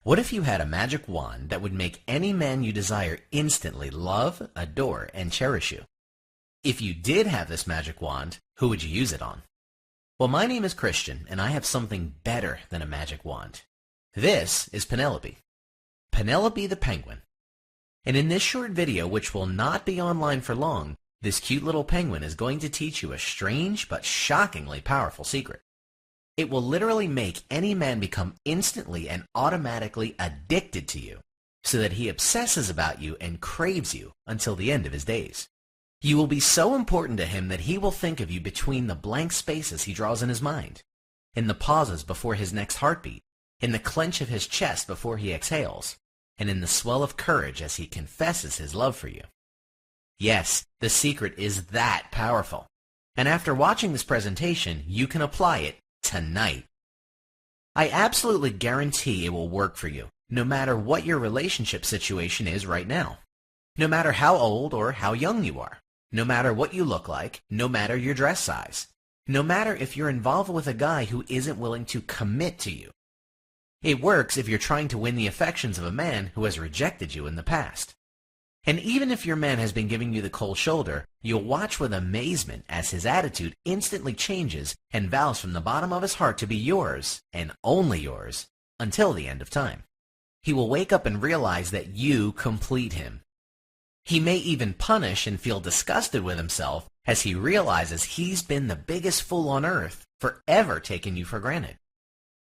What if you had a magic wand that would make any man you desire instantly love, adore, and cherish you? If you did have this magic wand, who would you use it on? Well, my name is Christian, and I have something better than a magic wand. This is Penelope. Penelope the penguin. And in this short video, which will not be online for long, this cute little penguin is going to teach you a strange but shockingly powerful secret. It will literally make any man become instantly and automatically addicted to you, so that he obsesses about you and craves you until the end of his days. You will be so important to him that he will think of you between the blank spaces he draws in his mind, in the pauses before his next heartbeat, in the clench of his chest before he exhales, and in the swell of courage as he confesses his love for you. Yes, the secret is that powerful. And after watching this presentation, you can apply it tonight. I absolutely guarantee it will work for you, no matter what your relationship situation is right now. No matter how old or how young you are. No matter what you look like, no matter your dress size. No matter if you're involved with a guy who isn't willing to commit to you. It works if you're trying to win the affections of a man who has rejected you in the past. And even if your man has been giving you the cold shoulder, you'll watch with amazement as his attitude instantly changes and vows from the bottom of his heart to be yours, and only yours, until the end of time. He will wake up and realize that you complete him. He may even punish and feel disgusted with himself as he realizes he's been the biggest fool on earth for ever taking you for granted.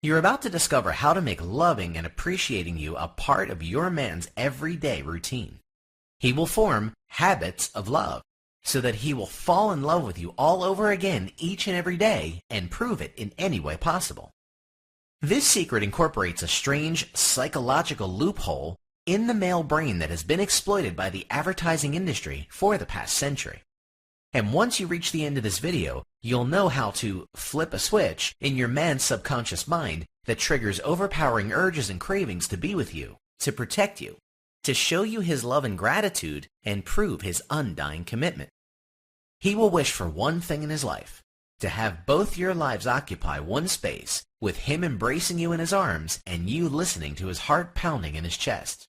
You're about to discover how to make loving and appreciating you a part of your man's everyday routine. He will form habits of love so that he will fall in love with you all over again each and every day and prove it in any way possible. This secret incorporates a strange psychological loophole in the male brain that has been exploited by the advertising industry for the past century. And once you reach the end of this video, you'll know how to flip a switch in your man's subconscious mind that triggers overpowering urges and cravings to be with you, to protect you, to show you his love and gratitude, and prove his undying commitment. He will wish for one thing in his life, to have both your lives occupy one space, with him embracing you in his arms and you listening to his heart pounding in his chest.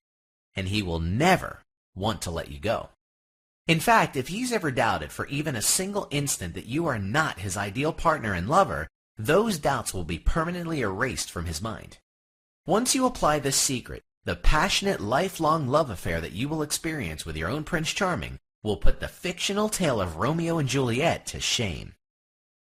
And he will never want to let you go. In fact, if he's ever doubted for even a single instant that you are not his ideal partner and lover, those doubts will be permanently erased from his mind. Once you apply this secret, the passionate, lifelong love affair that you will experience with your own Prince Charming will put the fictional tale of Romeo and Juliet to shame.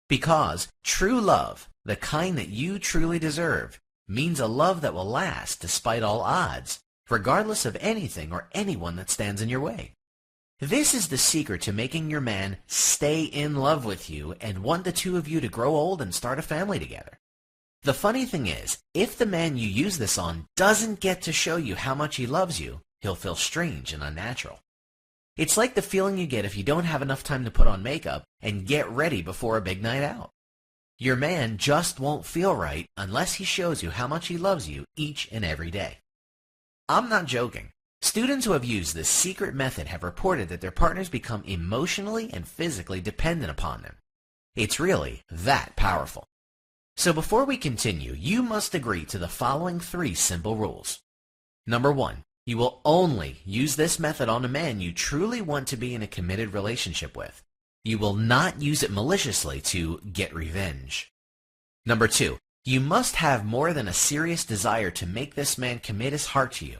Because true love, the kind that you truly deserve, means a love that will last despite all odds, regardless of anything or anyone that stands in your way. This is the secret to making your man stay in love with you and want the two of you to grow old and start a family together. The funny thing is, if the man you use this on doesn't get to show you how much he loves you, he'll feel strange and unnatural. It's like the feeling you get if you don't have enough time to put on makeup and get ready before a big night out. Your man just won't feel right unless he shows you how much he loves you each and every day. I'm not joking. Students who have used this secret method have reported that their partners become emotionally and physically dependent upon them. It's really that powerful. So before we continue, you must agree to the following 3 simple rules. Number 1, you will only use this method on a man you truly want to be in a committed relationship with. You will not use it maliciously to get revenge. Number 2, you must have more than a serious desire to make this man commit his heart to you.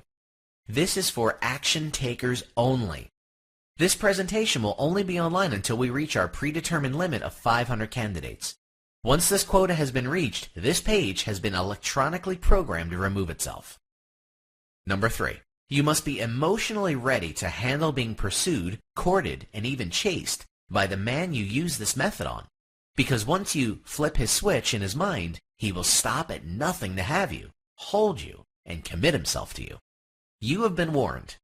This is for action takers only. This presentation will only be online until we reach our predetermined limit of 500 candidates. Once this quota has been reached, this page has been electronically programmed to remove itself. Number 3, you must be emotionally ready to handle being pursued, courted, and even chased by the man you use this method on. Because once you flip his switch in his mind, he will stop at nothing to have you, hold you, and commit himself to you. You have been warned.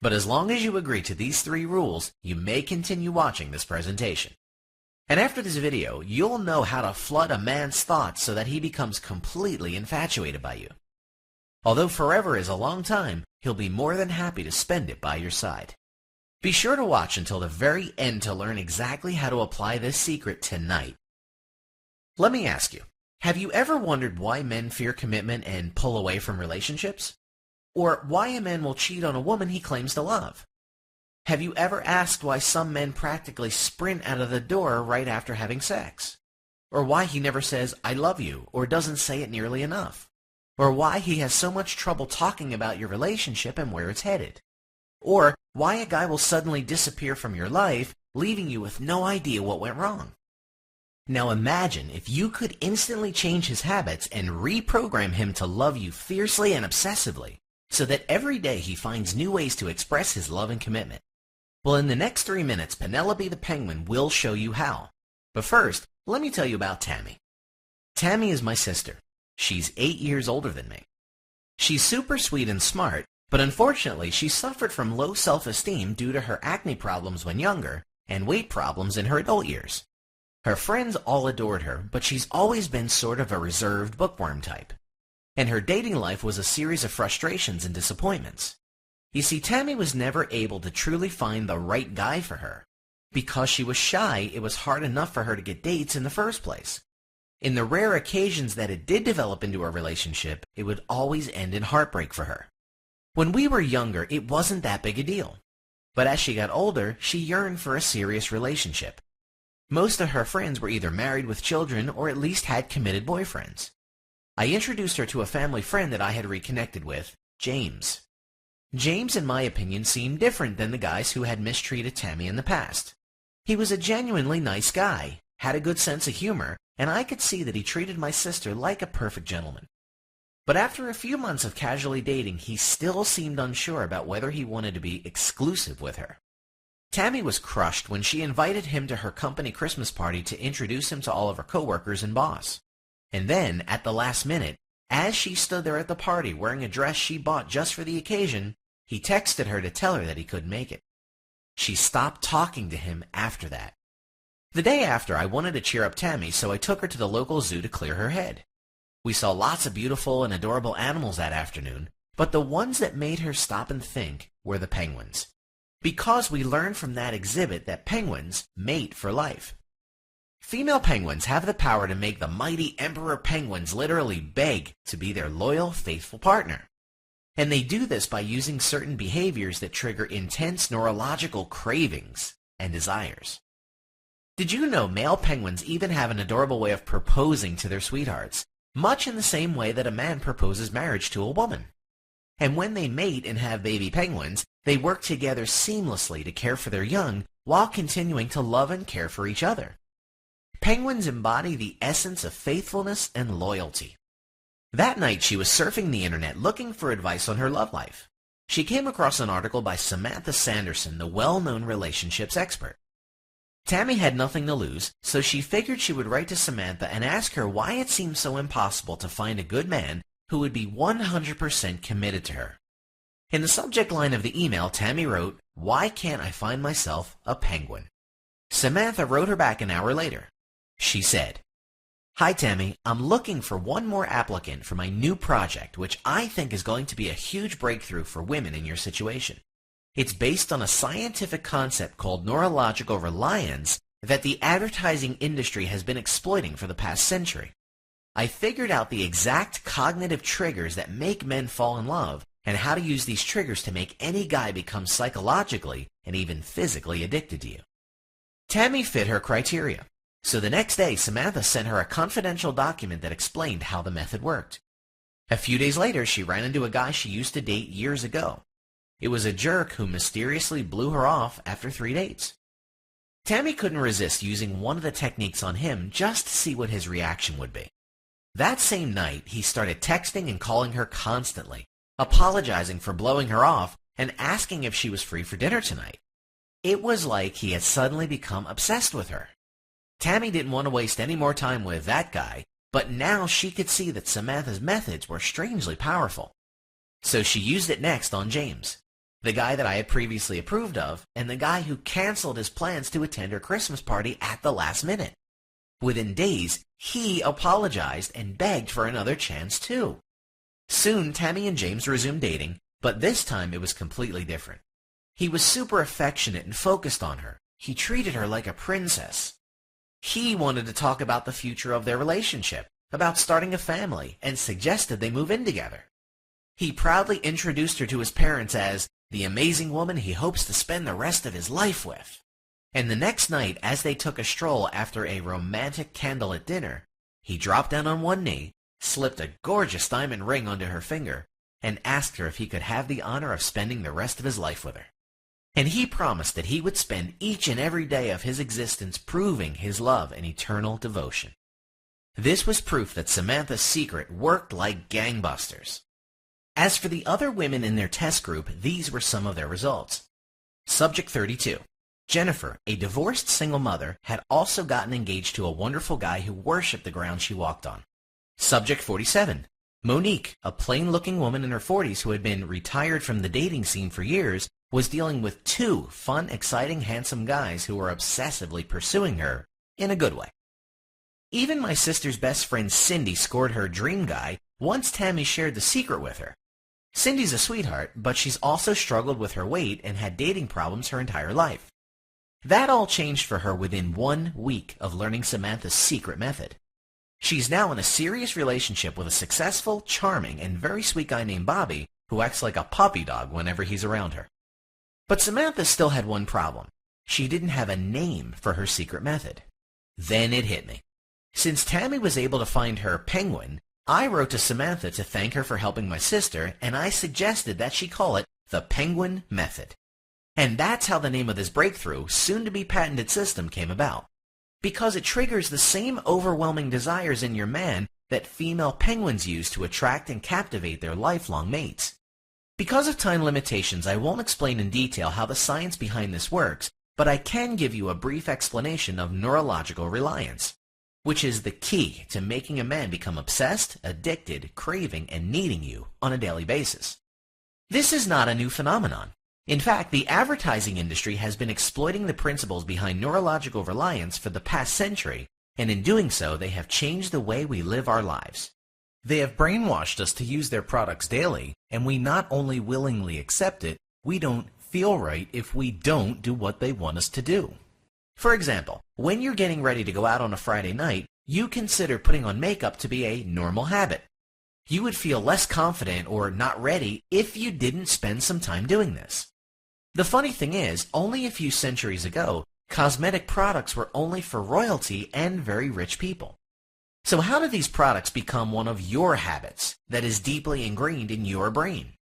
But as long as you agree to these 3 rules, you may continue watching this presentation. And after this video, you'll know how to flood a man's thoughts so that he becomes completely infatuated by you. Although forever is a long time, he'll be more than happy to spend it by your side. Be sure to watch until the very end to learn exactly how to apply this secret tonight. Let me ask you, Have you ever wondered why men fear commitment and pull away from relationships? Or why a man will cheat on a woman he claims to love? Have you ever asked why some men practically sprint out of the door right after having sex? Or why he never says, "I love you," or doesn't say it nearly enough? Or why he has so much trouble talking about your relationship and where it's headed? Or why a guy will suddenly disappear from your life, leaving you with no idea what went wrong? Now imagine if you could instantly change his habits and reprogram him to love you fiercely and obsessively, so that every day he finds new ways to express his love and commitment. Well, in the next 3 minutes, Penelope the Penguin will show you how. But first, let me tell you about Tammy. Tammy is my sister. She's 8 years older than me. She's super sweet and smart, but unfortunately she suffered from low self-esteem due to her acne problems when younger and weight problems in her adult years. Her friends all adored her, but she's always been sort of a reserved bookworm type. And her dating life was a series of frustrations and disappointments. You see, Tammy was never able to truly find the right guy for her. Because she was shy, it was hard enough for her to get dates in the first place. In the rare occasions that it did develop into a relationship, it would always end in heartbreak for her. When we were younger, it wasn't that big a deal. But as she got older, she yearned for a serious relationship. Most of her friends were either married with children or at least had committed boyfriends. I introduced her to a family friend that I had reconnected with, James. James, in my opinion, seemed different than the guys who had mistreated Tammy in the past. He was a genuinely nice guy, had a good sense of humor, and I could see that he treated my sister like a perfect gentleman. But after a few months of casually dating, he still seemed unsure about whether he wanted to be exclusive with her. Tammy was crushed when she invited him to her company Christmas party to introduce him to all of her coworkers and boss. And then, at the last minute, as she stood there at the party wearing a dress she bought just for the occasion, he texted her to tell her that he couldn't make it. She stopped talking to him after that. The day after, I wanted to cheer up Tammy, so I took her to the local zoo to clear her head. We saw lots of beautiful and adorable animals that afternoon, but the ones that made her stop and think were the penguins. Because we learned from that exhibit that penguins mate for life. Female penguins have the power to make the mighty emperor penguins literally beg to be their loyal, faithful partner. And they do this by using certain behaviors that trigger intense neurological cravings and desires. Did you know male penguins even have an adorable way of proposing to their sweethearts, much in the same way that a man proposes marriage to a woman? And when they mate and have baby penguins, they work together seamlessly to care for their young while continuing to love and care for each other. Penguins embody the essence of faithfulness and loyalty. That night she was surfing the internet looking for advice on her love life. She came across an article by Samantha Sanderson, the well-known relationships expert. Tammy had nothing to lose, so she figured she would write to Samantha and ask her why it seemed so impossible to find a good man who would be 100% committed to her. In the subject line of the email, Tammy wrote, "Why can't I find myself a penguin?" Samantha wrote her back an hour later. She said, "Hi Tammy, I'm looking for one more applicant for my new project, which I think is going to be a huge breakthrough for women in your situation. It's based on a scientific concept called neurological reliance that the advertising industry has been exploiting for the past century. I figured out the exact cognitive triggers that make men fall in love and how to use these triggers to make any guy become psychologically and even physically addicted to you." Tammy fit her criteria. So the next day, Samantha sent her a confidential document that explained how the method worked. A few days later, she ran into a guy she used to date years ago. It was a jerk who mysteriously blew her off after 3 dates. Tammy couldn't resist using one of the techniques on him just to see what his reaction would be. That same night, he started texting and calling her constantly, apologizing for blowing her off and asking if she was free for dinner tonight. It was like he had suddenly become obsessed with her. Tammy didn't want to waste any more time with that guy, but now she could see that Samantha's methods were strangely powerful. So she used it next on James, the guy that I had previously approved of, and the guy who canceled his plans to attend her Christmas party at the last minute. Within days, he apologized and begged for another chance too. Soon, Tammy and James resumed dating, but this time it was completely different. He was super affectionate and focused on her. He treated her like a princess. He wanted to talk about the future of their relationship, about starting a family and suggested they move in together. He proudly introduced her to his parents as the amazing woman he hopes to spend the rest of his life with. And the next night, as they took a stroll after a romantic candlelit dinner, he dropped down on one knee, slipped a gorgeous diamond ring onto her finger, and asked her if he could have the honor of spending the rest of his life with her. And he promised that he would spend each and every day of his existence proving his love and eternal devotion. This was proof that Samantha's secret worked like gangbusters. As for the other women in their test group, these were some of their results. Subject 32. Jennifer, a divorced single mother, had also gotten engaged to a wonderful guy who worshipped the ground she walked on. Subject 47. Monique, a plain-looking woman in her 40s who had been retired from the dating scene for years, was dealing with two fun, exciting, handsome guys who were obsessively pursuing her in a good way. Even my sister's best friend Cindy scored her dream guy once Tammy shared the secret with her. Cindy's a sweetheart, but she's also struggled with her weight and had dating problems her entire life. That all changed for her within 1 week of learning Samantha's secret method. She's now in a serious relationship with a successful, charming, and very sweet guy named Bobby who acts like a puppy dog whenever he's around her. But Samantha still had one problem. She didn't have a name for her secret method. Then it hit me. Since Tammy was able to find her penguin, I wrote to Samantha to thank her for helping my sister, and I suggested that she call it the Penguin Method. And that's how the name of this breakthrough, soon-to-be patented system came about. Because it triggers the same overwhelming desires in your man that female penguins use to attract and captivate their lifelong mates. Because of time limitations, I won't explain in detail how the science behind this works, but I can give you a brief explanation of neurological reliance, which is the key to making a man become obsessed, addicted, craving, and needing you on a daily basis. This is not a new phenomenon. In fact, the advertising industry has been exploiting the principles behind neurological reliance for the past century, and in doing so, they have changed the way we live our lives. They have brainwashed us to use their products daily, and we not only willingly accept it, we don't feel right if we don't do what they want us to do. For example, when you're getting ready to go out on a Friday night, you consider putting on makeup to be a normal habit. You would feel less confident or not ready if you didn't spend some time doing this. The funny thing is, only a few centuries ago, cosmetic products were only for royalty and very rich people. So how did these products become one of your habits that is deeply ingrained in your brain?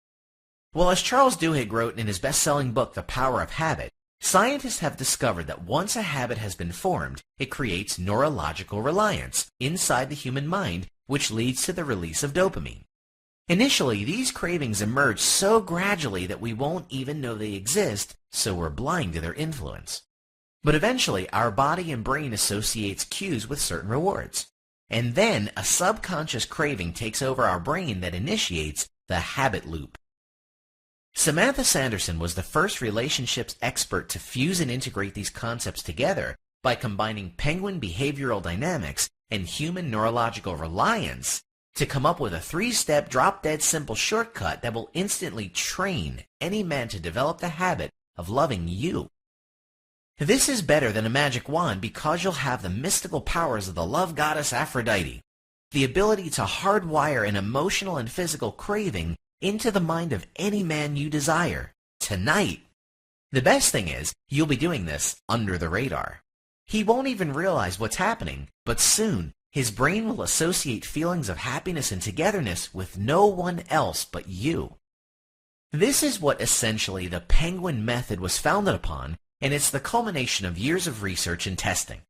Well, as Charles Duhigg wrote in his best-selling book, The Power of Habit, scientists have discovered that once a habit has been formed, it creates neurological reliance inside the human mind, which leads to the release of dopamine. Initially, these cravings emerge so gradually that we won't even know they exist, so we're blind to their influence. But eventually, our body and brain associates cues with certain rewards. And then a subconscious craving takes over our brain that initiates the habit loop. Samantha Sanderson was the first relationships expert to fuse and integrate these concepts together by combining penguin behavioral dynamics and human neurological reliance to come up with a 3-step drop-dead simple shortcut that will instantly train any man to develop the habit of loving you. This is better than a magic wand because you'll have the mystical powers of the love goddess Aphrodite, the ability to hardwire an emotional and physical craving into the mind of any man you desire, tonight. The best thing is, you'll be doing this under the radar. He won't even realize what's happening, but soon, his brain will associate feelings of happiness and togetherness with no one else but you. This is what essentially the Penguin Method was founded upon, and it's the culmination of years of research and testing.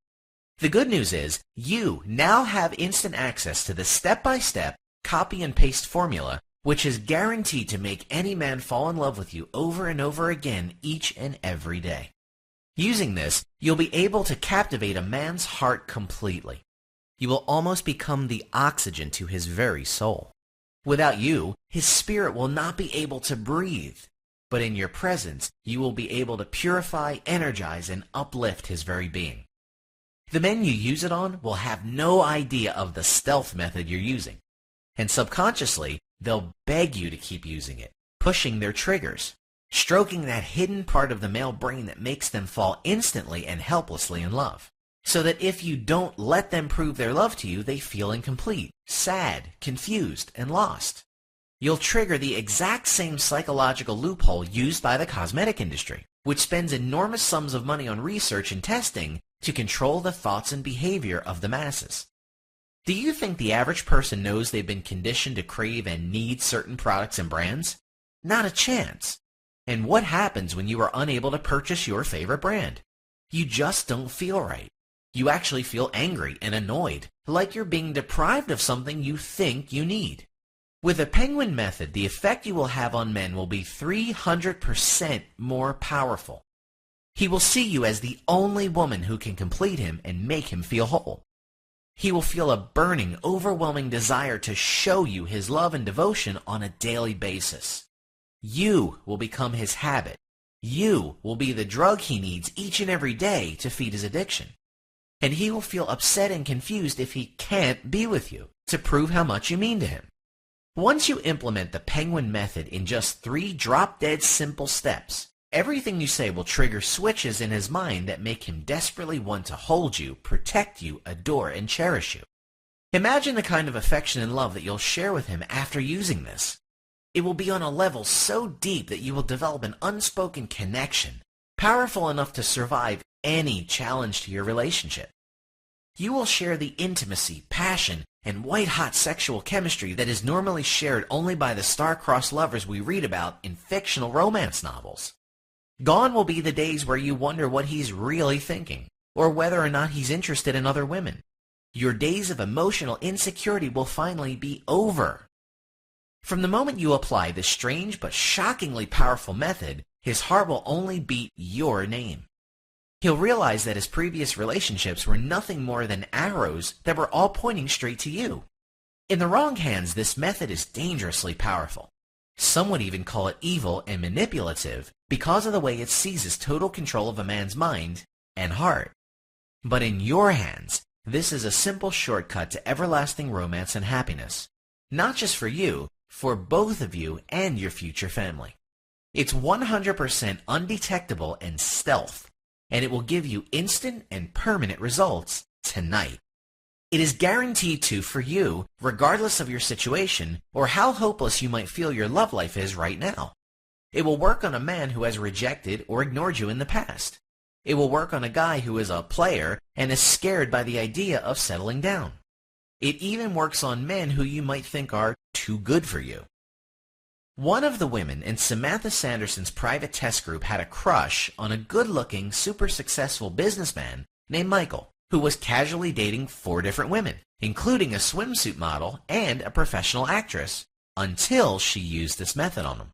The good news is, you now have instant access to the step-by-step, copy-and-paste formula, which is guaranteed to make any man fall in love with you over and over again each and every day. Using this, you'll be able to captivate a man's heart completely. You will almost become the oxygen to his very soul. Without you, his spirit will not be able to breathe. But in your presence, you will be able to purify, energize, and uplift his very being. The men you use it on will have no idea of the stealth method you're using. And subconsciously, they'll beg you to keep using it, pushing their triggers, stroking that hidden part of the male brain that makes them fall instantly and helplessly in love. so that if you don't let them prove their love to you, they feel incomplete, sad, confused, and lost. You'll trigger the exact same psychological loophole used by the cosmetic industry, which spends enormous sums of money on research and testing to control the thoughts and behavior of the masses. Do you think the average person knows they've been conditioned to crave and need certain products and brands? Not a chance. And what happens when you are unable to purchase your favorite brand? You just don't feel right. You actually feel angry and annoyed, like you're being deprived of something you think you need. With the penguin method, the effect you will have on men will be 300% more powerful. He will see you as the only woman who can complete him and make him feel whole. He will feel a burning, overwhelming desire to show you his love and devotion on a daily basis. You will become his habit. You will be the drug he needs each and every day to feed his addiction. And he will feel upset and confused if he can't be with you to prove how much you mean to him. Once you implement the penguin method in just 3 drop-dead simple steps, everything you say will trigger switches in his mind that make him desperately want to hold you, protect you, adore, and cherish you. Imagine the kind of affection and love that you'll share with him after using this. It will be on a level so deep that you will develop an unspoken connection, powerful enough to survive any challenge to your relationship. You will share the intimacy, passion, and white-hot sexual chemistry that is normally shared only by the star-crossed lovers we read about in fictional romance novels. Gone will be the days where you wonder what he's really thinking, or whether or not he's interested in other women. Your days of emotional insecurity will finally be over. From the moment you apply this strange but shockingly powerful method, his heart will only beat your name. He'll realize that his previous relationships were nothing more than arrows that were all pointing straight to you. In the wrong hands, this method is dangerously powerful. Some would even call it evil and manipulative because of the way it seizes total control of a man's mind and heart. But in your hands, this is a simple shortcut to everlasting romance and happiness. Not just for you, for both of you and your future family. It's 100% undetectable and stealth, and it will give you instant and permanent results tonight. It is guaranteed to for you, regardless of your situation or how hopeless you might feel your love life is right now. It will work on a man who has rejected or ignored you in the past. It will work on a guy who is a player and is scared by the idea of settling down. It even works on men who you might think are too good for you. One of the women in Samantha Sanderson's private test group had a crush on a good-looking, super successful businessman named Michael, who was casually dating 4 different women, including a swimsuit model and a professional actress, until she used this method on him.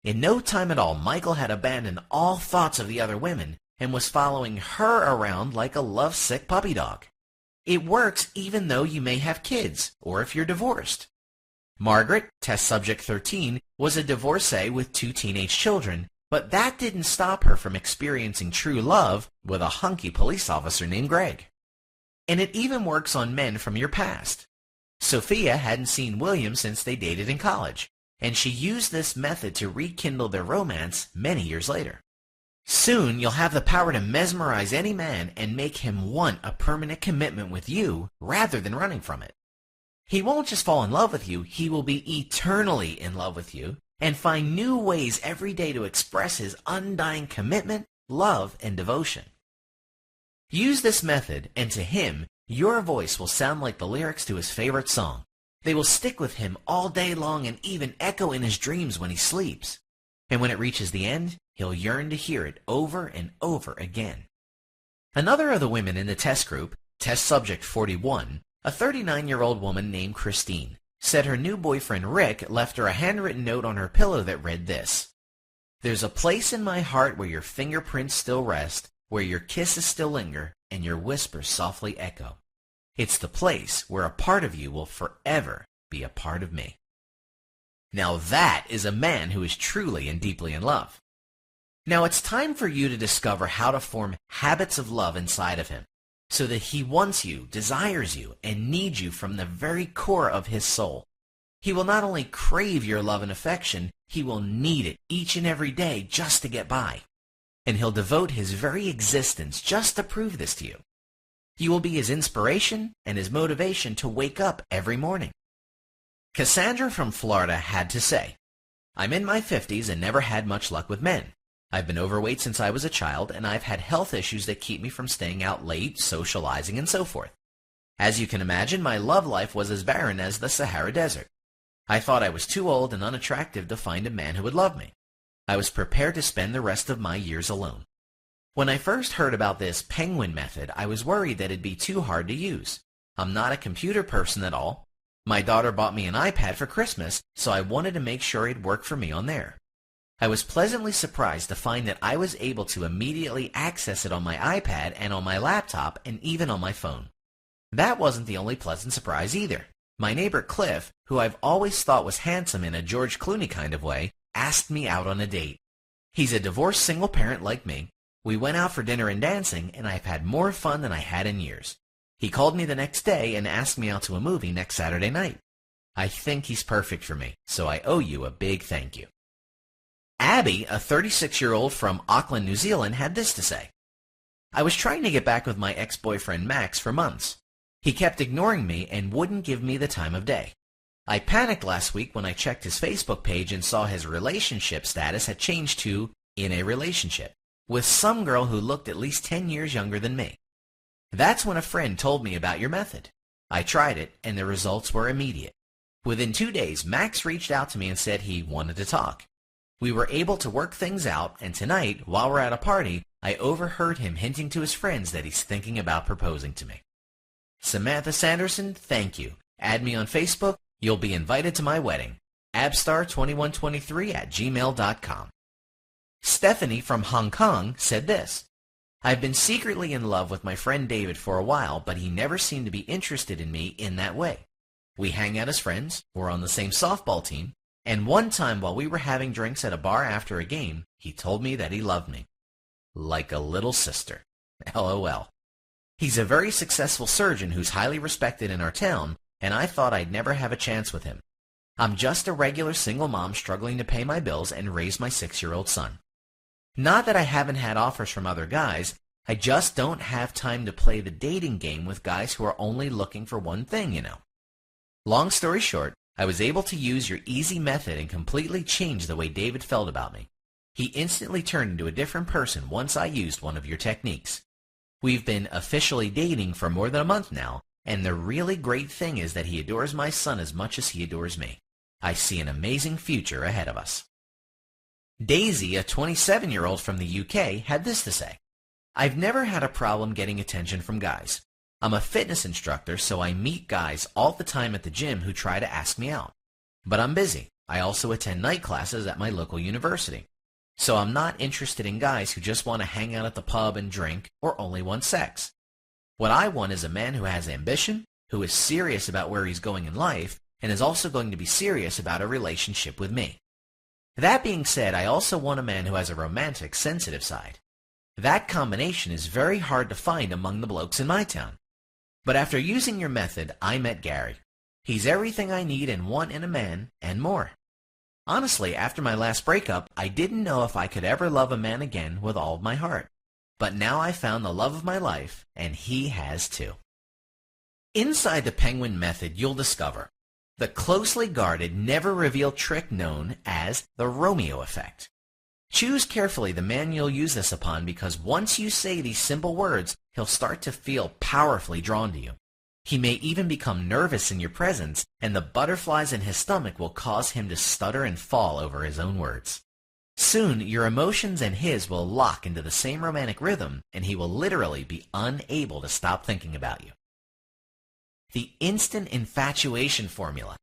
In no time at all, Michael had abandoned all thoughts of the other women and was following her around like a lovesick puppy dog. It works even though you may have kids or if you're divorced. Margaret, test subject 13, was a divorcee with 2 teenage children, but that didn't stop her from experiencing true love with a hunky police officer named Greg. And it even works on men from your past. Sophia hadn't seen William since they dated in college, and she used this method to rekindle their romance many years later. Soon you'll have the power to mesmerize any man and make him want a permanent commitment with you rather than running from it. He won't just fall in love with you, he will be eternally in love with you and find new ways every day to express his undying commitment, love, and devotion. Use this method, and to him, your voice will sound like the lyrics to his favorite song. They will stick with him all day long and even echo in his dreams when he sleeps. And when it reaches the end, he'll yearn to hear it over and over again. Another of the women in the test group, test subject 41, a 39-year-old woman named Christine, said her new boyfriend Rick left her a handwritten note on her pillow that read this: "There's a place in my heart where your fingerprints still rest, where your kisses still linger, and your whispers softly echo. It's the place where a part of you will forever be a part of me." Now that is a man who is truly and deeply in love. Now it's time for you to discover how to form habits of love inside of him, so that he wants you, desires you, and needs you from the very core of his soul. He will not only crave your love and affection, he will need it each and every day just to get by. And he'll devote his very existence just to prove this to you. You will be his inspiration and his motivation to wake up every morning. Cassandra from Florida had to say, I'm in my 50s and never had much luck with men. I've been overweight since I was a child, and I've had health issues that keep me from staying out late, socializing, and so forth. As you can imagine, my love life was as barren as the Sahara Desert. I thought I was too old and unattractive to find a man who would love me. I was prepared to spend the rest of my years alone. When I first heard about this penguin method, I was worried that it'd be too hard to use. I'm not a computer person at all. My daughter bought me an iPad for Christmas, so I wanted to make sure it'd work for me on there. I was pleasantly surprised to find that I was able to immediately access it on my iPad and on my laptop and even on my phone. That wasn't the only pleasant surprise either. My neighbor Cliff, who I've always thought was handsome in a George Clooney kind of way, asked me out on a date. He's a divorced single parent like me. We went out for dinner and dancing, and I've had more fun than I had in years. He called me the next day and asked me out to a movie next Saturday night. I think he's perfect for me, so I owe you a big thank you. Abby, a 36-year-old from Auckland, New Zealand, had this to say. I was trying to get back with my ex-boyfriend Max for months. He kept ignoring me and wouldn't give me the time of day. I panicked last week when I checked his Facebook page and saw his relationship status had changed to in a relationship with some girl who looked at least 10 years younger than me. That's when a friend told me about your method. I tried it, and the results were immediate. Within 2 days, Max reached out to me and said he wanted to talk. We were able to work things out, and tonight, while we're at a party, I overheard him hinting to his friends that he's thinking about proposing to me. Samantha Sanderson, thank you. Add me on Facebook. You'll be invited to my wedding. abstar2123@gmail.com. Stephanie from Hong Kong said this. I've been secretly in love with my friend David for a while, but he never seemed to be interested in me in that way. We hang out as friends, we're on the same softball team, and one time while we were having drinks at a bar after a game, he told me that he loved me. Like a little sister. LOL. He's a very successful surgeon who's highly respected in our town, and I thought I'd never have a chance with him. I'm just a regular single mom struggling to pay my bills and raise my 6-year-old son. Not that I haven't had offers from other guys, I just don't have time to play the dating game with guys who are only looking for one thing, you know. Long story short, I was able to use your easy method and completely change the way David felt about me. He instantly turned into a different person once I used one of your techniques. We've been officially dating for more than a month now, and the really great thing is that he adores my son as much as he adores me. I see an amazing future ahead of us. Daisy, a 27-year-old from the UK, had this to say. I've never had a problem getting attention from guys. I'm a fitness instructor, so I meet guys all the time at the gym who try to ask me out. But I'm busy. I also attend night classes at my local university. So I'm not interested in guys who just want to hang out at the pub and drink or only want sex. What I want is a man who has ambition, who is serious about where he's going in life, and is also going to be serious about a relationship with me. That being said, I also want a man who has a romantic, sensitive side. That combination is very hard to find among the blokes in my town. But after using your method, I met Gary. He's everything I need and want in a man, and more. Honestly, after my last breakup, I didn't know if I could ever love a man again with all of my heart. But now I found the love of my life, and he has too. Inside the Penguin Method, you'll discover the closely guarded, never-revealed trick known as the Romeo effect. Choose carefully the man you'll use this upon because once you say these simple words, he'll start to feel powerfully drawn to you. He may even become nervous in your presence, and the butterflies in his stomach will cause him to stutter and fall over his own words. Soon, your emotions and his will lock into the same romantic rhythm, and he will literally be unable to stop thinking about you. The instant infatuation formula.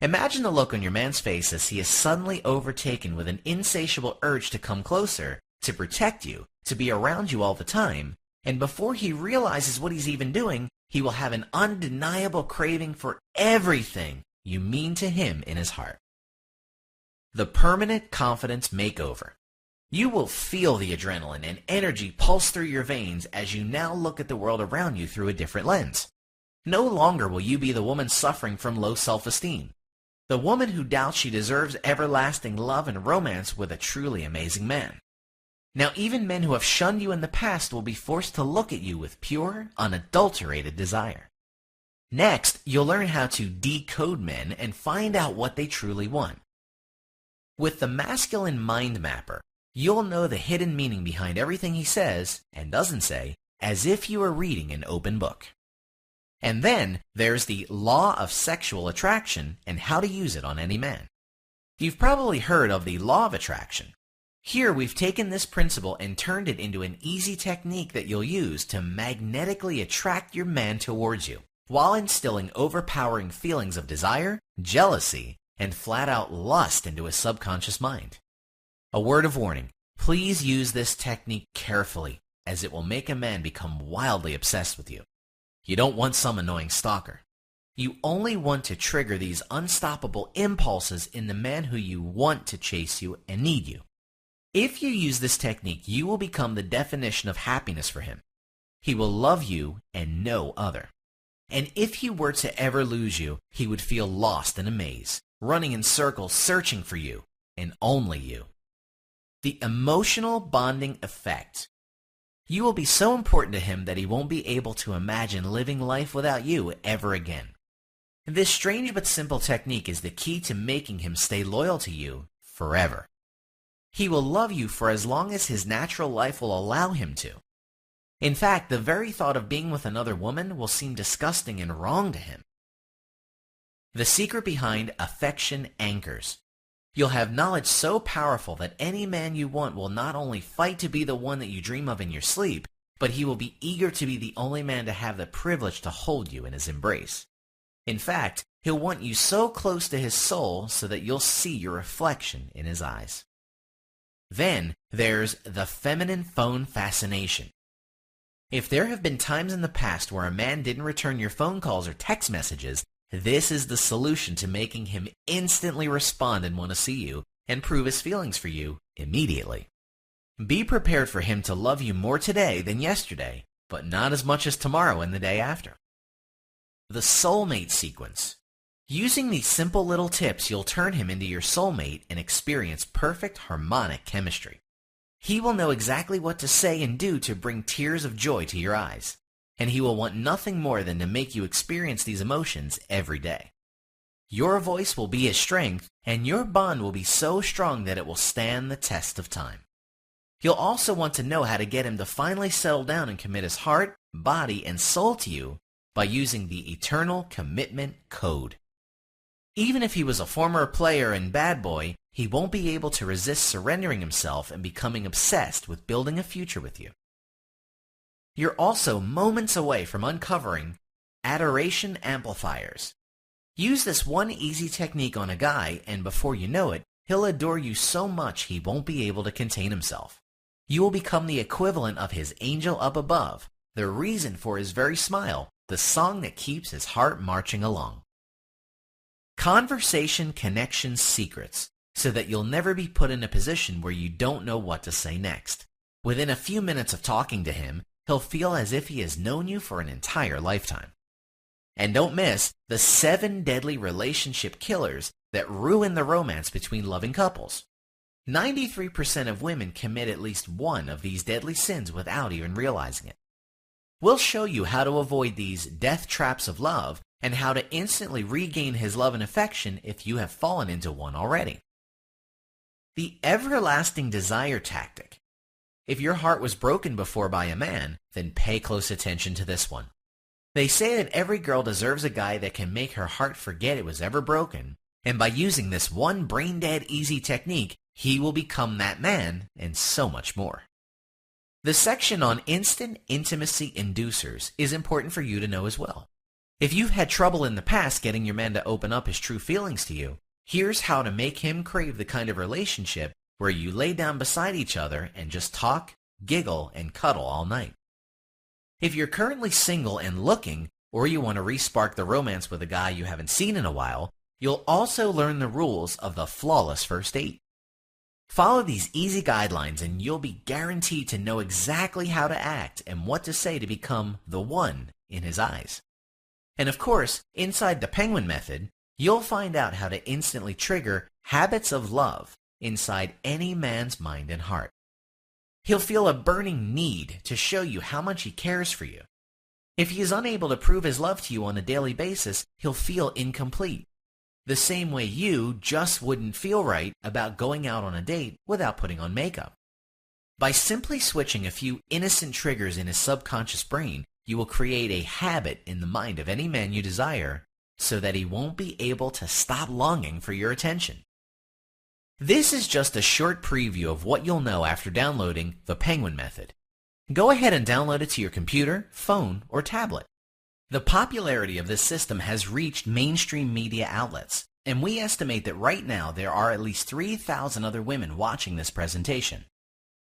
Imagine the look on your man's face as he is suddenly overtaken with an insatiable urge to come closer, to protect you, to be around you all the time, and before he realizes what he's even doing, he will have an undeniable craving for everything you mean to him in his heart. The permanent confidence makeover. You will feel the adrenaline and energy pulse through your veins as you now look at the world around you through a different lens. No longer will you be the woman suffering from low self-esteem, the woman who doubts she deserves everlasting love and romance with a truly amazing man. Now, even men who have shunned you in the past will be forced to look at you with pure, unadulterated desire. Next, you'll learn how to decode men and find out what they truly want. With the masculine mind mapper, you'll know the hidden meaning behind everything he says and doesn't say, as if you were reading an open book. And then there's the law of sexual attraction and how to use it on any man. You've probably heard of the law of attraction. Here we've taken this principle and turned it into an easy technique that you'll use to magnetically attract your man towards you, while instilling overpowering feelings of desire, jealousy, and flat-out lust into his subconscious mind. A word of warning, please use this technique carefully, as it will make a man become wildly obsessed with you. You don't want some annoying stalker. You only want to trigger these unstoppable impulses in the man who you want to chase you and need you. If you use this technique, you will become the definition of happiness for him. He will love you and no other. And if he were to ever lose you, he would feel lost in a maze, running in circles searching for you, and only you. The emotional bonding effect. You will be so important to him that he won't be able to imagine living life without you ever again. This strange but simple technique is the key to making him stay loyal to you forever. He will love you for as long as his natural life will allow him to. In fact, the very thought of being with another woman will seem disgusting and wrong to him. The secret behind affection anchors. You'll have knowledge so powerful that any man you want will not only fight to be the one that you dream of in your sleep, but he will be eager to be the only man to have the privilege to hold you in his embrace. In fact, he'll want you so close to his soul so that you'll see your reflection in his eyes. Then there's the feminine phone fascination. If there have been times in the past where a man didn't return your phone calls or text messages, this is the solution to making him instantly respond and want to see you and prove his feelings for you immediately. Be prepared for him to love you more today than yesterday, but not as much as tomorrow and the day after. The soulmate sequence. Using these simple little tips, you'll turn him into your soulmate and experience perfect harmonic chemistry. He will know exactly what to say and do to bring tears of joy to your eyes, and he will want nothing more than to make you experience these emotions every day. Your voice will be his strength, and your bond will be so strong that it will stand the test of time. You'll also want to know how to get him to finally settle down and commit his heart, body, and soul to you by using the Eternal Commitment Code. Even if he was a former player and bad boy, he won't be able to resist surrendering himself and becoming obsessed with building a future with you. You're also moments away from uncovering adoration amplifiers. Use this one easy technique on a guy, and before you know it, he'll adore you so much he won't be able to contain himself. You will become the equivalent of his angel up above, the reason for his very smile, the song that keeps his heart marching along. Conversation connection secrets, so that you'll never be put in a position where you don't know what to say next. Within a few minutes of talking to him, he'll feel as if he has known you for an entire lifetime. And don't miss the 7 deadly relationship killers that ruin the romance between loving couples. 93% of women commit at least one of these deadly sins without even realizing it. We'll show you how to avoid these death traps of love and how to instantly regain his love and affection if you have fallen into one already. The everlasting desire tactic. If your heart was broken before by a man, then pay close attention to this one. They say that every girl deserves a guy that can make her heart forget it was ever broken, and by using this one brain-dead easy technique, he will become that man and so much more. The section on instant intimacy inducers is important for you to know as well. If you've had trouble in the past getting your man to open up his true feelings to you, here's how to make him crave the kind of relationship where you lay down beside each other and just talk, giggle, and cuddle all night. If you're currently single and looking, or you want to re-spark the romance with a guy you haven't seen in a while, you'll also learn the rules of the flawless first date. Follow these easy guidelines and you'll be guaranteed to know exactly how to act and what to say to become the one in his eyes. And of course, inside the Penguin Method, you'll find out how to instantly trigger habits of love inside any man's mind and heart. He'll feel a burning need to show you how much he cares for you. If he is unable to prove his love to you on a daily basis, he'll feel incomplete. The same way you just wouldn't feel right about going out on a date without putting on makeup. By simply switching a few innocent triggers in his subconscious brain, you will create a habit in the mind of any man you desire so that he won't be able to stop longing for your attention. This is just a short preview of what you'll know after downloading the Penguin Method. Go ahead and download it to your computer, phone, or tablet. The popularity of this system has reached mainstream media outlets, and we estimate that right now there are at least 3,000 other women watching this presentation.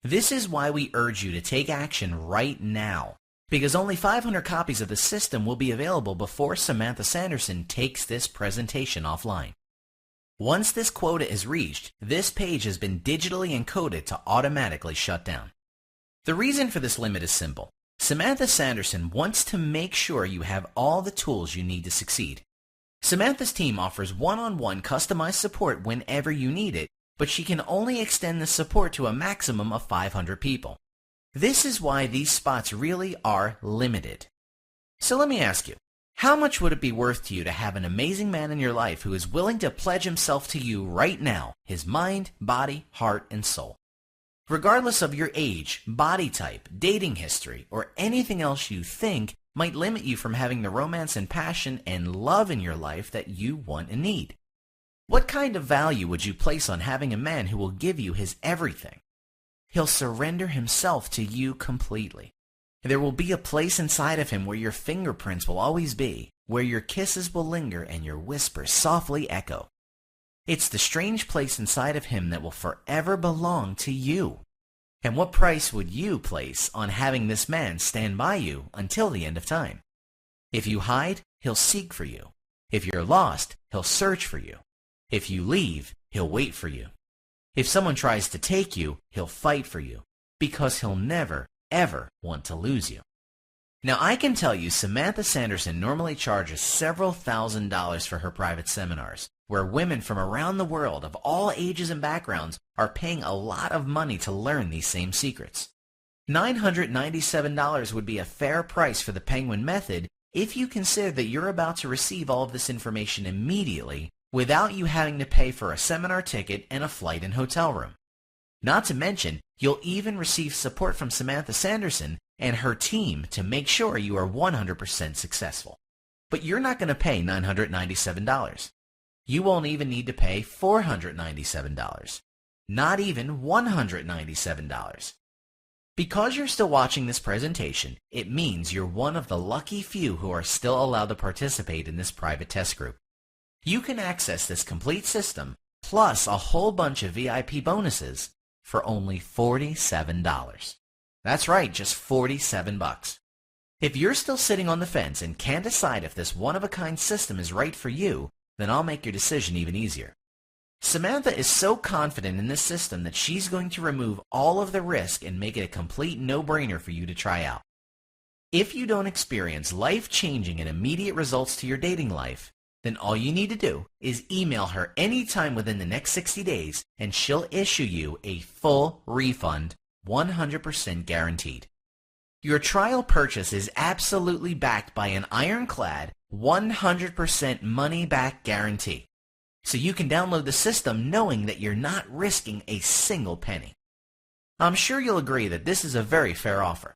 This is why we urge you to take action right now, because only 500 copies of the system will be available before Samantha Sanderson takes this presentation offline. Once this quota is reached, this page has been digitally encoded to automatically shut down. The reason for this limit is simple. Samantha Sanderson wants to make sure you have all the tools you need to succeed. Samantha's team offers one-on-one customized support whenever you need it, but she can only extend the support to a maximum of 500 people. This is why these spots really are limited. So let me ask you, how much would it be worth to you to have an amazing man in your life who is willing to pledge himself to you right now, his mind, body, heart, and soul? Regardless of your age, body type, dating history, or anything else you think might limit you from having the romance and passion and love in your life that you want and need. What kind of value would you place on having a man who will give you his everything? He'll surrender himself to you completely. There will be a place inside of him where your fingerprints will always be, where your kisses will linger and your whispers softly echo. It's the strange place inside of him that will forever belong to you. And what price would you place on having this man stand by you until the end of time? If you hide, he'll seek for you. If you're lost, he'll search for you. If you leave, he'll wait for you. If someone tries to take you, he'll fight for you, because he'll never, ever want to lose you. Now, I can tell you Samantha Sanderson normally charges several $1,000s for her private seminars, where women from around the world of all ages and backgrounds are paying a lot of money to learn these same secrets. $997 would be a fair price for the Penguin Method if you consider that you're about to receive all of this information immediately without you having to pay for a seminar ticket and a flight and hotel room. Not to mention, you'll even receive support from Samantha Sanderson and her team to make sure you are 100% successful. But you're not going to pay $997. You won't even need to pay $497. Not even $197. Because you're still watching this presentation, it means you're one of the lucky few who are still allowed to participate in this private test group. You can access this complete system, plus a whole bunch of VIP bonuses, for only $47. That's right, just $47. If you're still sitting on the fence and can't decide if this one-of-a-kind system is right for you, then I'll make your decision even easier. Samantha is so confident in this system that she's going to remove all of the risk and make it a complete no-brainer for you to try out. If you don't experience life-changing and immediate results to your dating life, then all you need to do is email her anytime within the next 60 days and she'll issue you a full refund, 100% guaranteed. Your trial purchase is absolutely backed by an ironclad 100% money-back guarantee. So you can download the system knowing that you're not risking a single penny. I'm sure you'll agree that this is a very fair offer.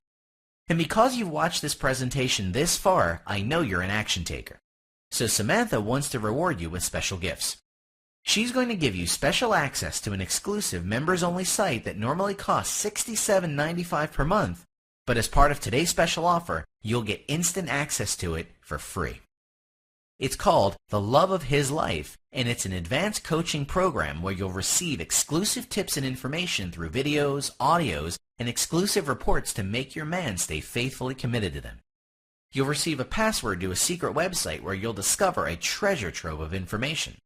And because you've watched this presentation this far, I know you're an action taker. So Samantha wants to reward you with special gifts. She's going to give you special access to an exclusive members-only site that normally costs $67.95 per month, but as part of today's special offer, you'll get instant access to it for free. It's called The Love of His Life, and it's an advanced coaching program where you'll receive exclusive tips and information through videos, audios, and exclusive reports to make your man stay faithfully committed to them. You'll receive a password to a secret website where you'll discover a treasure trove of information.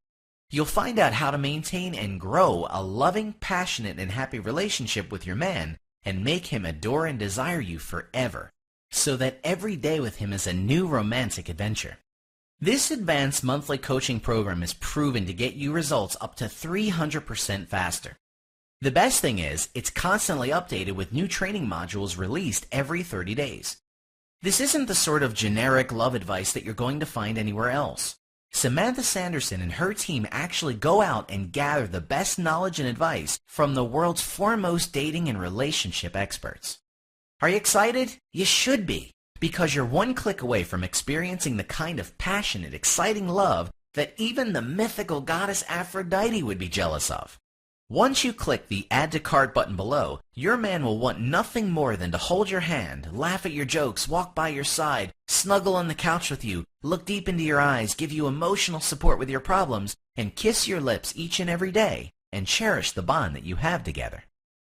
You'll find out how to maintain and grow a loving, passionate, and happy relationship with your man and make him adore and desire you forever, so that every day with him is a new romantic adventure. This advanced monthly coaching program is proven to get you results up to 300% faster. The best thing is, it's constantly updated with new training modules released every 30 days. This isn't the sort of generic love advice that you're going to find anywhere else. Samantha Sanderson and her team actually go out and gather the best knowledge and advice from the world's foremost dating and relationship experts. Are you excited? You should be, because you're one click away from experiencing the kind of passionate, exciting love that even the mythical goddess Aphrodite would be jealous of. Once you click the Add to Cart button below, your man will want nothing more than to hold your hand, laugh at your jokes, walk by your side, snuggle on the couch with you, look deep into your eyes, give you emotional support with your problems, and kiss your lips each and every day, and cherish the bond that you have together.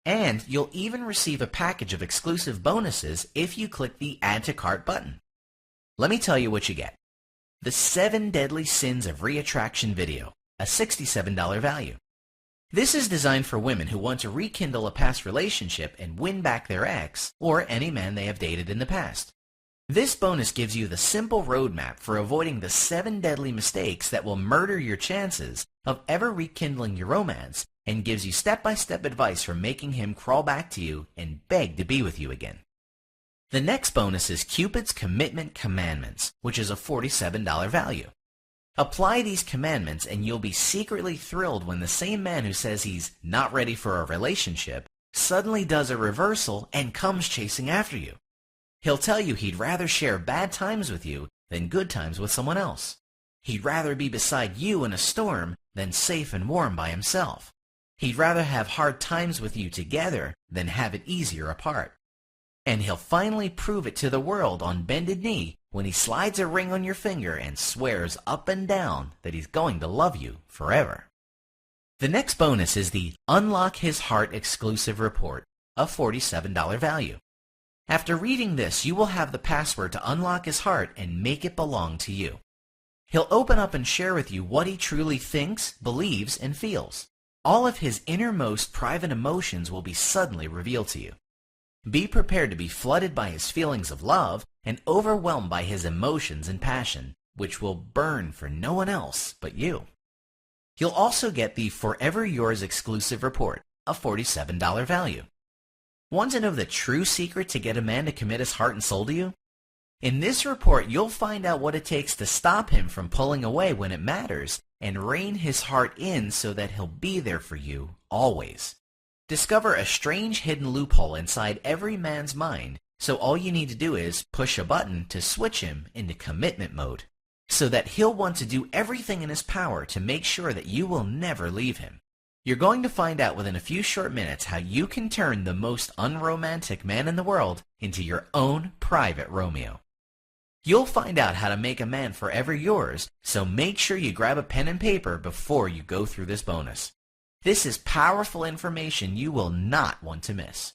And you'll even receive a package of exclusive bonuses if you click the Add to Cart button. Let me tell you what you get. The 7 Deadly Sins of Reattraction video, a $67 value. This is designed for women who want to rekindle a past relationship and win back their ex, or any man they have dated in the past. This bonus gives you the simple roadmap for avoiding the 7 deadly mistakes that will murder your chances of ever rekindling your romance, and gives you step-by-step advice for making him crawl back to you and beg to be with you again. The next bonus is Cupid's Commitment Commandments, which is a $47 value. Apply these commandments and you'll be secretly thrilled when the same man who says he's not ready for a relationship suddenly does a reversal and comes chasing after you. He'll tell you he'd rather share bad times with you than good times with someone else. He'd rather be beside you in a storm than safe and warm by himself. He'd rather have hard times with you together than have it easier apart. And he'll finally prove it to the world on bended knee when he slides a ring on your finger and swears up and down that he's going to love you forever. The next bonus is the Unlock His Heart exclusive report, a $47 value. After reading this, you will have the password to unlock his heart and make it belong to you. He'll open up and share with you what he truly thinks, believes, and feels. All of his innermost private emotions will be suddenly revealed to you. Be prepared to be flooded by his feelings of love and overwhelmed by his emotions and passion, which will burn for no one else but you. You'll also get the Forever Yours exclusive report, a $47 value. Want to know the true secret to get a man to commit his heart and soul to you? In this report, you'll find out what it takes to stop him from pulling away when it matters and rein his heart in so that he'll be there for you always. Discover a strange hidden loophole inside every man's mind, so all you need to do is push a button to switch him into commitment mode, so that he'll want to do everything in his power to make sure that you will never leave him. You're going to find out within a few short minutes how you can turn the most unromantic man in the world into your own private Romeo. You'll find out how to make a man forever yours, so make sure you grab a pen and paper before you go through this bonus. This is powerful information you will not want to miss.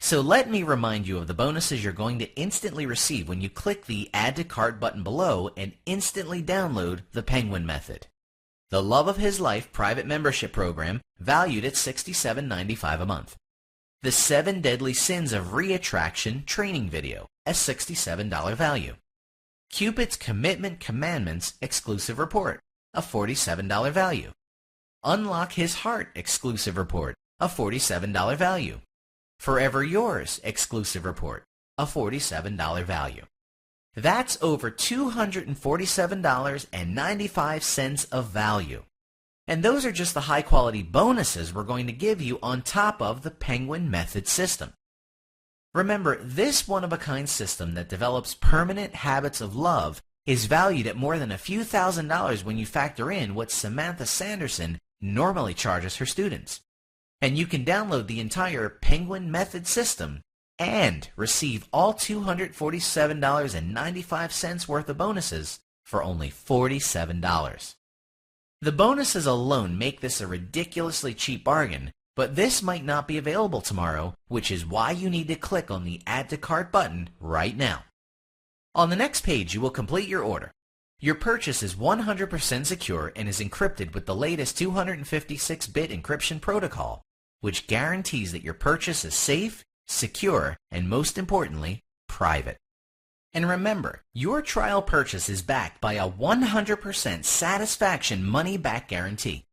So let me remind you of the bonuses you're going to instantly receive when you click the Add to Cart button below and instantly download the Penguin Method. The Love of His Life private membership program, valued at $67.95 a month. The 7 Deadly Sins of Reattraction training video, a $67 value. Cupid's Commitment Commandments exclusive report, a $47 value. Unlock His Heart exclusive report, a $47 value. Forever Yours exclusive report, a $47 value. That's over $247.95 of value. And those are just the high-quality bonuses we're going to give you on top of the Penguin Method system. Remember, this one-of-a-kind system that develops permanent habits of love is valued at more than a few $1,000s when you factor in what Samantha Sanderson normally charges her students. And you can download the entire Penguin Method system and receive all $247.95 worth of bonuses for only $47. The bonuses alone make this a ridiculously cheap bargain, but this might not be available tomorrow, which is why you need to click on the Add to Cart button right now. On the next page, you will complete your order. Your purchase is 100% secure and is encrypted with the latest 256-bit encryption protocol, which guarantees that your purchase is safe, secure, and most importantly, private. And remember, your trial purchase is backed by a 100% satisfaction money-back guarantee.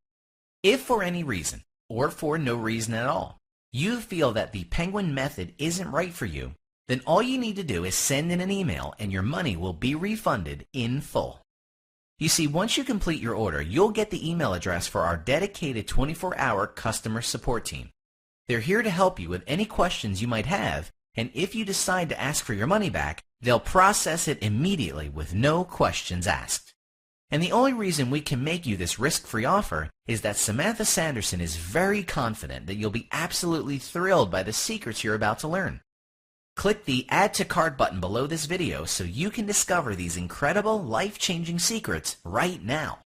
If for any reason, or for no reason at all, you feel that the Penguin method isn't right for you, then all you need to do is send in an email and your money will be refunded in full. You see, once you complete your order, you'll get the email address for our dedicated 24-hour customer support team. They're here to help you with any questions you might have, and if you decide to ask for your money back, they'll process it immediately with no questions asked. And the only reason we can make you this risk-free offer is that Samantha Sanderson is very confident that you'll be absolutely thrilled by the secrets you're about to learn. Click the Add to Cart button below this video so you can discover these incredible, life-changing secrets right now.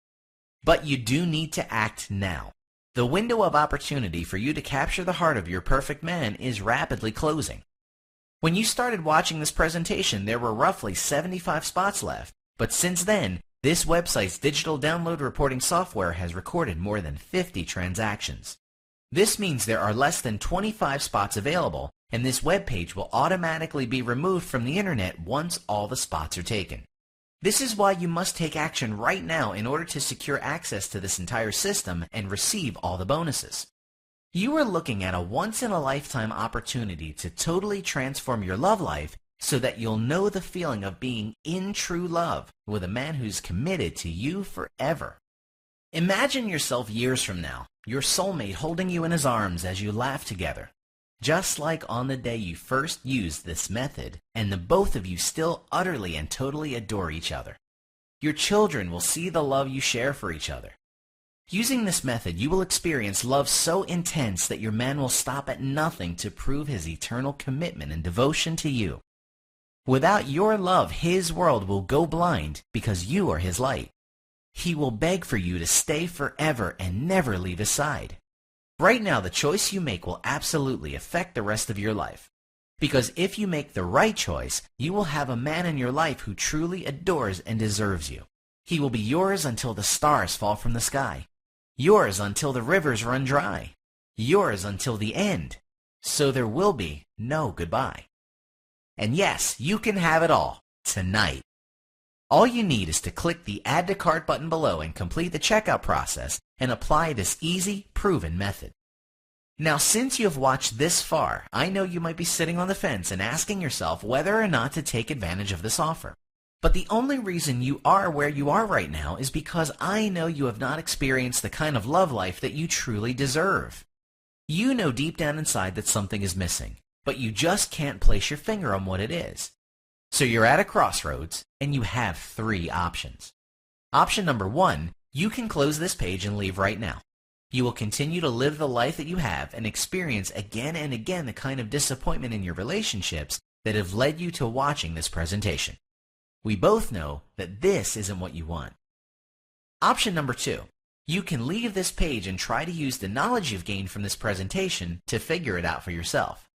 But you do need to act now. The window of opportunity for you to capture the heart of your perfect man is rapidly closing. When you started watching this presentation, there were roughly 75 spots left, but since then, this website's digital download reporting software has recorded more than 50 transactions. This means there are less than 25 spots available, and this web page will automatically be removed from the internet once all the spots are taken. This is why you must take action right now in order to secure access to this entire system and receive all the bonuses. You are looking at a once-in-a-lifetime opportunity to totally transform your love life so that you'll know the feeling of being in true love with a man who's committed to you forever. Imagine yourself years from now, your soulmate holding you in his arms as you laugh together, just like on the day you first used this method, and the both of you still utterly and totally adore each other. Your children will see the love you share for each other. Using this method, you will experience love so intense that your man will stop at nothing to prove his eternal commitment and devotion to you. Without your love, his world will go blind because you are his light. He will beg for you to stay forever and never leave his side. Right now, the choice you make will absolutely affect the rest of your life. Because if you make the right choice, you will have a man in your life who truly adores and deserves you. He will be yours until the stars fall from the sky. Yours until the rivers run dry. Yours until the end. So there will be no goodbye. And yes, you can have it all tonight. All you need is to click the Add to Cart button below and complete the checkout process and apply this easy, proven method. Now, since you have watched this far, I know you might be sitting on the fence and asking yourself whether or not to take advantage of this offer. But the only reason you are where you are right now is because I know you have not experienced the kind of love life that you truly deserve. You know deep down inside that something is missing, but you just can't place your finger on what it is. So you're at a crossroads, and you have three options. Option number one, you can close this page and leave right now. You will continue to live the life that you have and experience again and again the kind of disappointment in your relationships that have led you to watching this presentation. We both know that this isn't what you want. Option number two, you can leave this page and try to use the knowledge you've gained from this presentation to figure it out for yourself.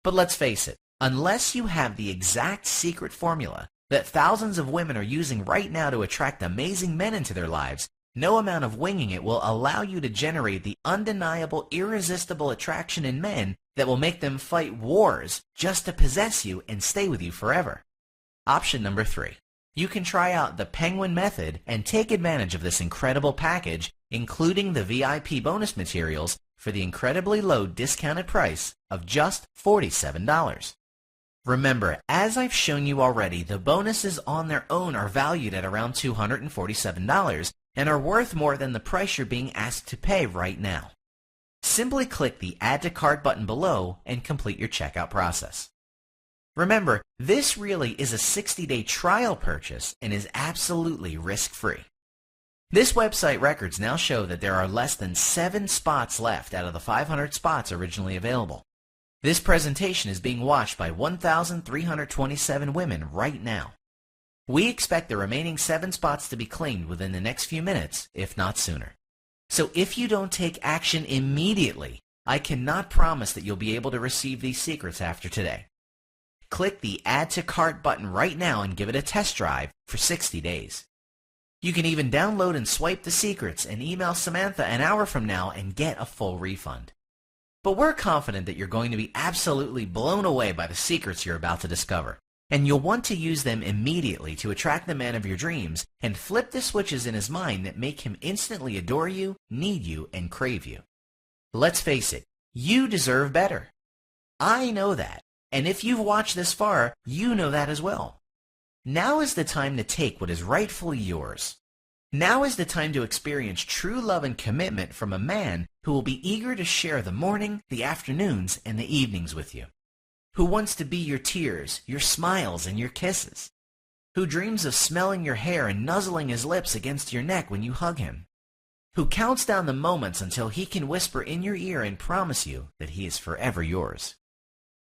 But let's face it, unless you have the exact secret formula that thousands of women are using right now to attract amazing men into their lives, no amount of winging it will allow you to generate the undeniable, irresistible attraction in men that will make them fight wars just to possess you and stay with you forever. Option number three, you can try out the Penguin method and take advantage of this incredible package, including the VIP bonus materials for the incredibly low discounted price of just $47. Remember, as I've shown you already, the bonuses on their own are valued at around $247 and are worth more than the price you're being asked to pay right now. Simply click the Add to Cart button below and complete your checkout process. Remember, this really is a 60-day trial purchase and is absolutely risk-free. This website records now show that there are less than 7 spots left out of the 500 spots originally available. This presentation is being watched by 1,327 women right now. We expect the remaining 7 spots to be claimed within the next few minutes, if not sooner. So if you don't take action immediately, I cannot promise that you'll be able to receive these secrets after today. Click the Add to Cart button right now and give it a test drive for 60 days. You can even download and swipe the secrets and email Samantha an hour from now and get a full refund. But we're confident that you're going to be absolutely blown away by the secrets you're about to discover, and you'll want to use them immediately to attract the man of your dreams and flip the switches in his mind that make him instantly adore you, need you, and crave you. Let's face it, you deserve better. I know that, and if you've watched this far, you know that as well. Now is the time to take what is rightfully yours. Now is the time to experience true love and commitment from a man who will be eager to share the morning, the afternoons, and the evenings with you. Who wants to be your tears, your smiles, and your kisses. Who dreams of smelling your hair and nuzzling his lips against your neck when you hug him. Who counts down the moments until he can whisper in your ear and promise you that he is forever yours.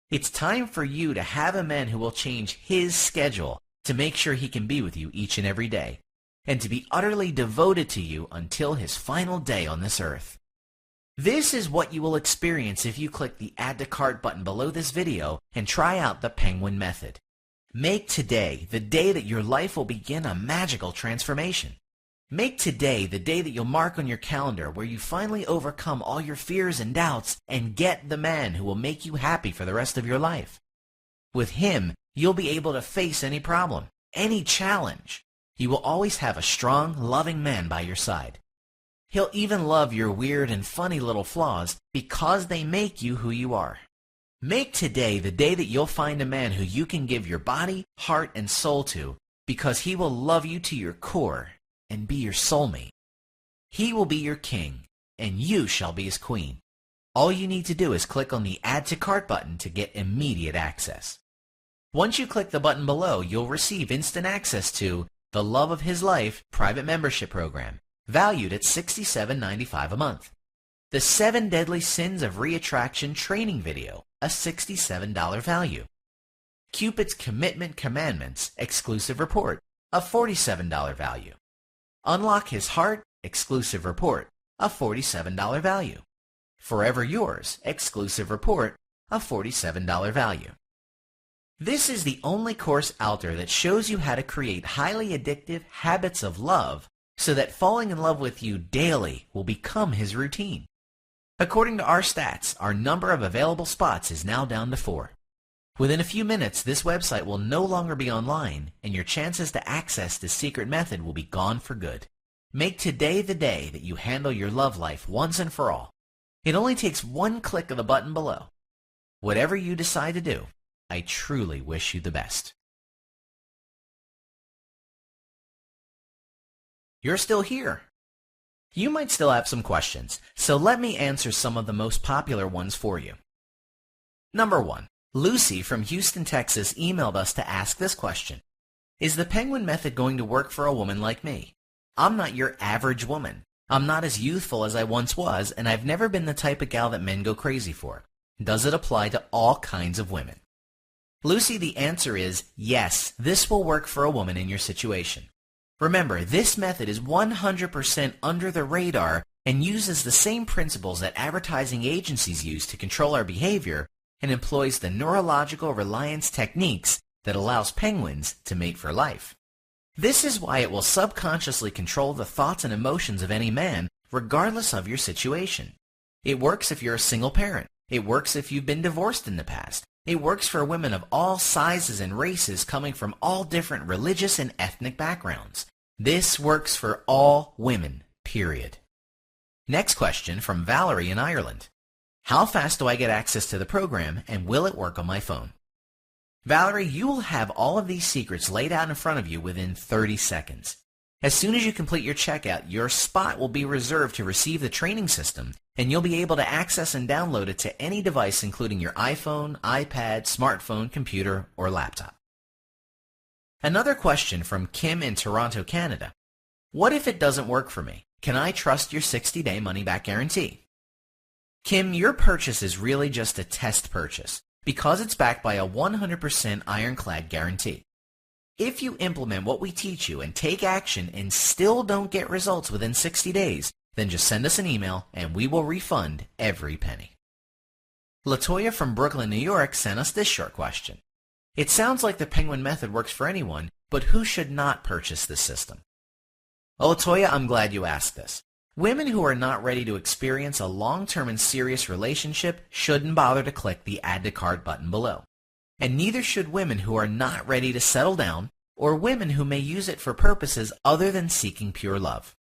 It's time for you to have a man who will change his schedule to make sure he can be with you each and every day, and to be utterly devoted to you until his final day on this earth. This is what you will experience if you click the Add to Cart button below this video and try out the Penguin Method. Make today the day that your life will begin a magical transformation. Make today the day that you'll mark on your calendar where you finally overcome all your fears and doubts and get the man who will make you happy for the rest of your life. With him, you'll be able to face any problem, any challenge. You will always have a strong, loving man by your side. He'll even love your weird and funny little flaws because they make you who you are. Make today the day that you'll find a man who you can give your body, heart, and soul to because he will love you to your core and be your soulmate. He will be your king, and you shall be his queen. All you need to do is click on the Add to Cart button to get immediate access. Once you click the button below, you'll receive instant access to the Love of His Life private membership program, valued at $67.95 a month. The 7 Deadly Sins of Reattraction training video, a $67 value. Cupid's Commitment Commandments exclusive report, a $47 value. Unlock His Heart exclusive report, a $47 value. Forever Yours exclusive report, a $47 value. This is the only course out there that shows you how to create highly addictive habits of love so that falling in love with you daily will become his routine. According to our stats, our number of available spots is now down to 4. Within a few minutes, this website will no longer be online, and your chances to access this secret method will be gone for good. Make today the day that you handle your love life once and for all. It only takes one click of the button below. Whatever you decide to do, I truly wish you the best. You're still here. You might still have some questions, so let me answer some of the most popular ones for you. Number 1. Lucy from Houston, Texas emailed us to ask this question. Is the Penguin Method going to work for a woman like me? I'm not your average woman. I'm not as youthful as I once was, and I've never been the type of gal that men go crazy for. Does it apply to all kinds of women? Lucy, the answer is yes, this will work for a woman in your situation. Remember, this method is 100% under the radar and uses the same principles that advertising agencies use to control our behavior and employs the neurological reliance techniques that allows penguins to mate for life. This is why it will subconsciously control the thoughts and emotions of any man, regardless of your situation. It works if you're a single parent. It works if you've been divorced in the past. It works for women of all sizes and races coming from all different religious and ethnic backgrounds. This works for all women, period. Next question from Valerie in Ireland. How fast do I get access to the program, and will it work on my phone? Valerie, you will have all of these secrets laid out in front of you within 30 seconds. As soon as you complete your checkout, your spot will be reserved to receive the training system, and you'll be able to access and download it to any device including your iPhone, iPad, smartphone, computer, or laptop. Another question from Kim in Toronto, Canada. What if it doesn't work for me? Can I trust your 60-day money-back guarantee? Kim, your purchase is really just a test purchase because it's backed by a 100% ironclad guarantee. If you implement what we teach you and take action and still don't get results within 60 days, then just send us an email and we will refund every penny. Latoya from Brooklyn, New York sent us this short question. It sounds like the Penguin Method works for anyone, but who should not purchase this system? Oh, Latoya, I'm glad you asked this. Women who are not ready to experience a long-term and serious relationship shouldn't bother to click the Add to Cart button below. And neither should women who are not ready to settle down or women who may use it for purposes other than seeking pure love.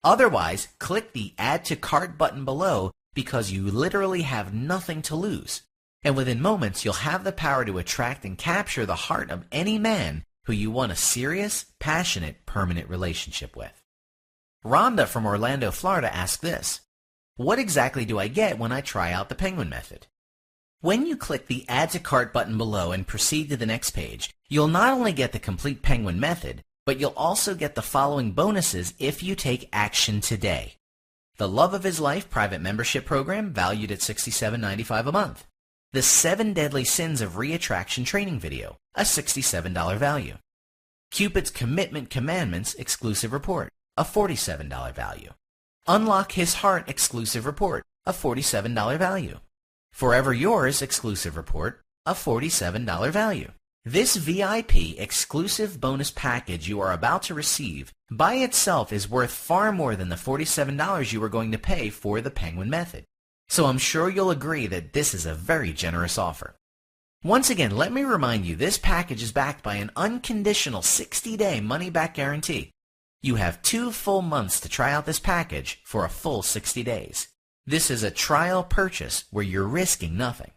Otherwise, click the Add to Cart button below because you literally have nothing to lose. And within moments, you'll have the power to attract and capture the heart of any man who you want a serious, passionate, permanent relationship with. Rhonda from Orlando, Florida asked this: what exactly do I get when I try out the Penguin Method? When you click the Add to Cart button below and proceed to the next page, you'll not only get the complete Penguin Method, but you'll also get the following bonuses if you take action today. The Love of His Life private membership program, valued at $67.95 a month. The 7 Deadly Sins of Reattraction training video, a $67 value. Cupid's Commitment Commandments exclusive report, a $47 value. Unlock His Heart exclusive report, a $47 value. Forever Yours exclusive report, a $47 value. This VIP exclusive bonus package you are about to receive by itself is worth far more than the $47 you are going to pay for the Penguin Method. So I'm sure you'll agree that this is a very generous offer. Once again, let me remind you, this package is backed by an unconditional 60-day money-back guarantee. You have 2 full months to try out this package for a full 60 days. This is a trial purchase where you're risking nothing.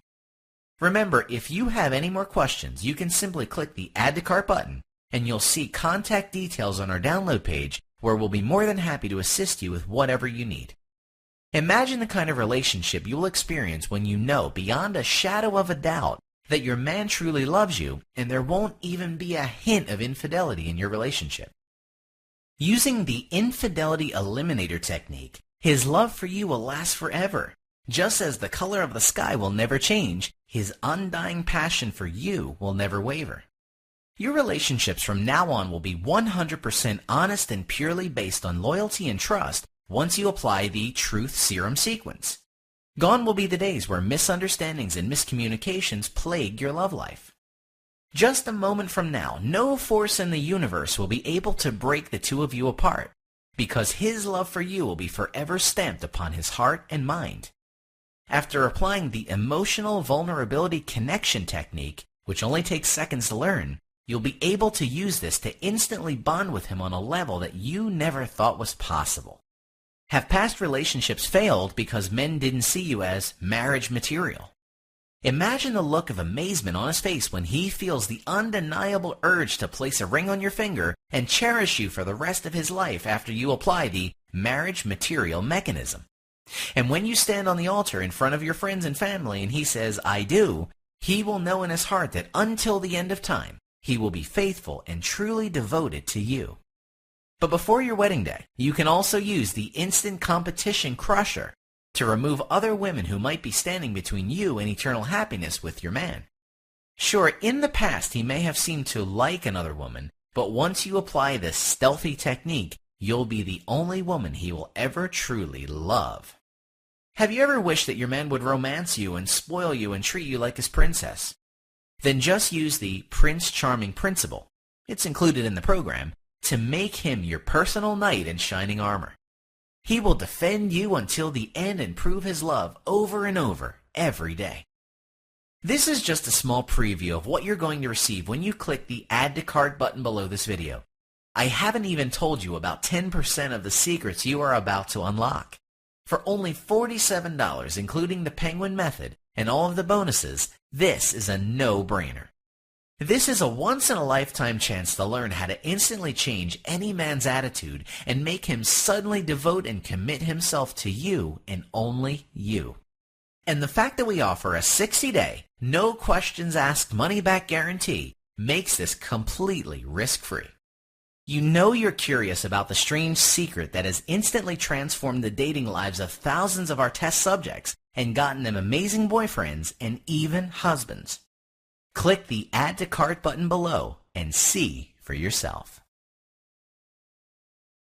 Remember, if you have any more questions, you can simply click the Add to Cart button, and you'll see contact details on our download page where we'll be more than happy to assist you with whatever you need. Imagine the kind of relationship you'll experience when you know beyond a shadow of a doubt that your man truly loves you and there won't even be a hint of infidelity in your relationship. Using the Infidelity Eliminator technique, his love for you will last forever. Just as the color of the sky will never change, his undying passion for you will never waver. Your relationships from now on will be 100% honest and purely based on loyalty and trust once you apply the Truth Serum sequence. Gone will be the days where misunderstandings and miscommunications plague your love life. Just a moment from now, no force in the universe will be able to break the two of you apart, because his love for you will be forever stamped upon his heart and mind. After applying the Emotional Vulnerability Connection technique, which only takes seconds to learn, you'll be able to use this to instantly bond with him on a level that you never thought was possible. Have past relationships failed because men didn't see you as marriage material? Imagine the look of amazement on his face when he feels the undeniable urge to place a ring on your finger and cherish you for the rest of his life after you apply the marriage material mechanism. And when you stand on the altar in front of your friends and family and he says, "I do," he will know in his heart that until the end of time, he will be faithful and truly devoted to you. But before your wedding day, you can also use the Instant Competition Crusher to remove other women who might be standing between you and eternal happiness with your man. Sure, in the past he may have seemed to like another woman, but once you apply this stealthy technique, you'll be the only woman he will ever truly love. Have you ever wished that your man would romance you and spoil you and treat you like his princess? Then just use the Prince Charming principle, it's included in the program, to make him your personal knight in shining armor. He will defend you until the end and prove his love over and over every day. This is just a small preview of what you're going to receive when you click the Add to Cart button below this video. I haven't even told you about 10% of the secrets you are about to unlock. For only $47, including the Penguin Method and all of the bonuses, this is a no-brainer. This is a once-in-a-lifetime chance to learn how to instantly change any man's attitude and make him suddenly devote and commit himself to you and only you. And the fact that we offer a 60-day, no-questions-asked money-back guarantee makes this completely risk-free. You know you're curious about the strange secret that has instantly transformed the dating lives of thousands of our test subjects and gotten them amazing boyfriends and even husbands. Click the Add to Cart button below and see for yourself.